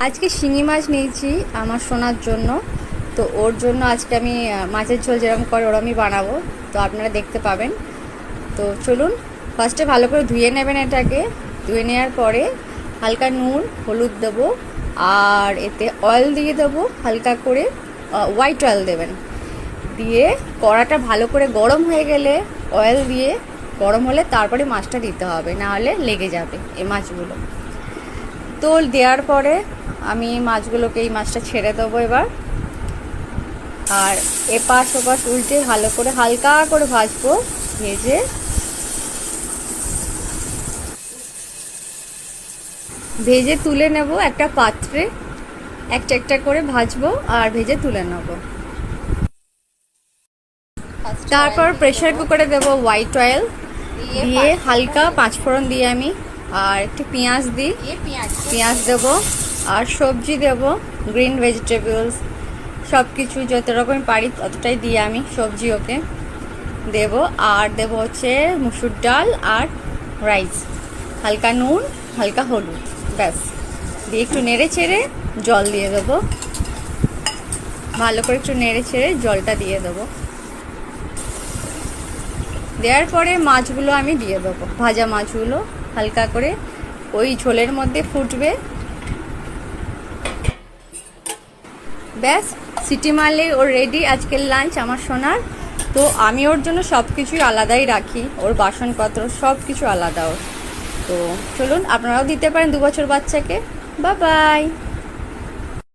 আজকে শিঙি মাছ নিয়েছি আমার সোনার জন্য। তো ওর জন্য আজকে আমি মাছের ঝোল যেরকম করে ওরমই বানাবো, তো আপনারা দেখতে পাবেন। তো চলুন, ফার্স্টে ভালো করে ধুয়ে নেবেন। এটাকে ধুয়ে নেওয়ার পরে হালকা নুন হলুদ দেবো, আর এতে অয়েল দিয়ে দেবো হালকা করে, হোয়াইট অয়েল দেবেন। দিয়ে কড়াটা ভালো করে গরম হয়ে গেলে অয়েল দিয়ে গরম হলে তারপরে মাছটা দিতে হবে, না হলে লেগে যাবে এই মাছগুলো। তো দেওয়ার পরে আমি মাছগুলোকে, এই মাছটা ছেড়ে দেবো এবার। আর এপাশ ওপাশ উল্টে ভালো করে হালকা করে ভাজবো। ভেজে ভেজে তুলে নেব একটা পাত্রে, একটা একটা করে ভাজবো আর ভেজে তুলে নেব। তারপর প্রেসার কুকারে দেবো হোয়াইট অয়েল দিয়ে হালকা পাঁচফোড়ন দিয়ে আমি, আর একটু পেঁয়াজ দিই, পেঁয়াজ দেবো আর সবজি দেবো, গ্রিন ভেজিটেবলস সব কিছু যত রকম পারি ততটাই দিয়ে আমি সবজি ওকে দেবো। আর দেবো হচ্ছে মুসুর ডাল আর রাইস, হালকা নুন হালকা হলুদ, ব্যাস। দিয়ে একটু নেড়ে চেড়ে জল দিয়ে দেবো, ভালো করে একটু নেড়ে চেড়ে জলটা দিয়ে দেবো। দেওয়ার পরে মাছগুলো আমি দিয়ে দেবো, ভাজা মাছগুলো হালকা করে ওই ঝোলের মধ্যে ফুটবে। ব্যাস, সিটি মারলে ওর রেডি আজকের লাঞ্চ আমার সোনার। তো আমি ওর জন্য সব কিছুই আলাদাই রাখি, ওর বাসনপত্র সব কিছু আলাদা ওর। তো চলুন, আপনারাও দিতে পারেন 2 বছর বাচ্চাকে। Bye bye.